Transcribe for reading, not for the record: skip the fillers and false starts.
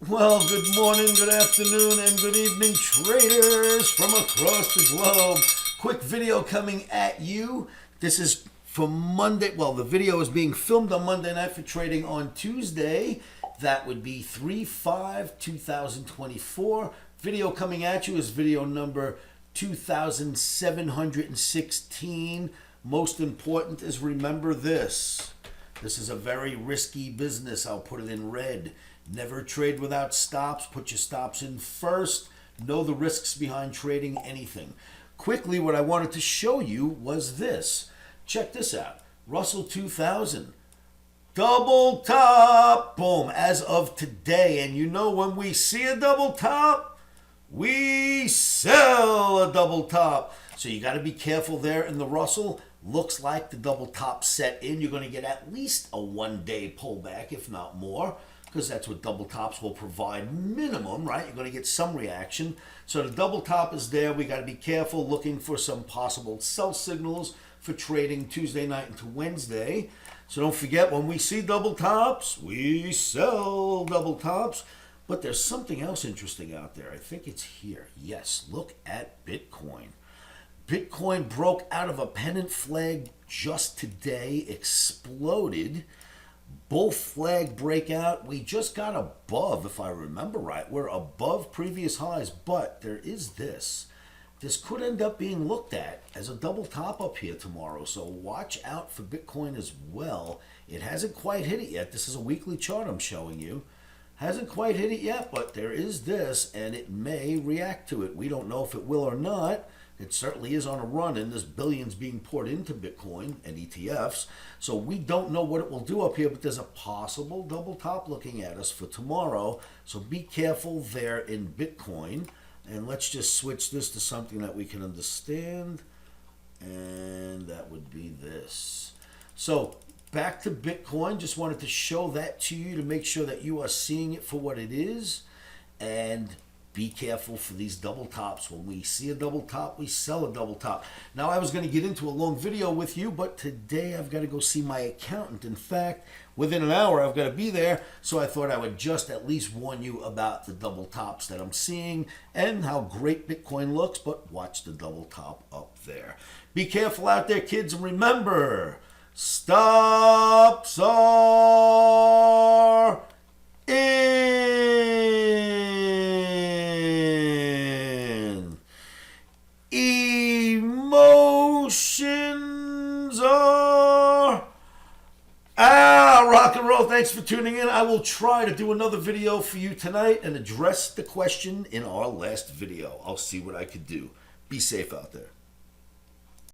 Well, good morning, good afternoon, and good evening, traders from across the globe. Quick video coming at you. This is for Monday. Well, the video is being filmed on Monday night for trading on Tuesday. That would be 3/5/2024. Video coming at you is video number 2716. Most important is remember this. This is a very risky business. I'll put it in red. Never trade without stops. Put your stops in first. Know the risks behind trading anything. Quickly, what I wanted to show you was this. Check this out. Russell 2000. Double top. Boom. As of today. And you know when we see a double top, we sell a double top. So you got to be careful there in the Russell. Looks like the double top set in. You're going to get at least a one-day pullback, if not more, because that's what double tops will provide minimum, right? You're going to get some reaction. So the double top is there. We got to be careful looking for some possible sell signals for trading Tuesday night into Wednesday. So don't forget, when we see double tops, we sell double tops. But there's something else interesting out there. I think it's here. Yes, look at Bitcoin. Bitcoin broke out of a pennant flag just today, exploded. Bull flag breakout. We just got above, if I remember right. We're above previous highs, but there is this. This could end up being looked at as a double top up here tomorrow, so watch out for Bitcoin as well. It hasn't quite hit it yet. This is a weekly chart I'm showing you. Hasn't quite hit it yet, but there is this, and it may react to it. We don't know if it will or not. It certainly is on a run, and there's billions being poured into Bitcoin and ETFs. So we don't know what it will do up here, but there's a possible double top looking at us for tomorrow. So be careful there in Bitcoin. And let's just switch this to something that we can understand. And that would be this. So back to Bitcoin. Just wanted to show that to you to make sure that you are seeing it for what it is. And be careful for these double tops. When we see a double top, we sell a double top. Now, I was going to get into a long video with you, but today I've got to go see my accountant. In fact, within an hour, I've got to be there. So I thought I would just at least warn you about the double tops that I'm seeing and how great Bitcoin looks, but watch the double top up there. Be careful out there, kids, and remember, stops are in. Emotions are out. Rock and roll. Thanks for tuning in. I will try to do another video for you tonight and address the question in our last video. I'll see what I could do. Be safe out there.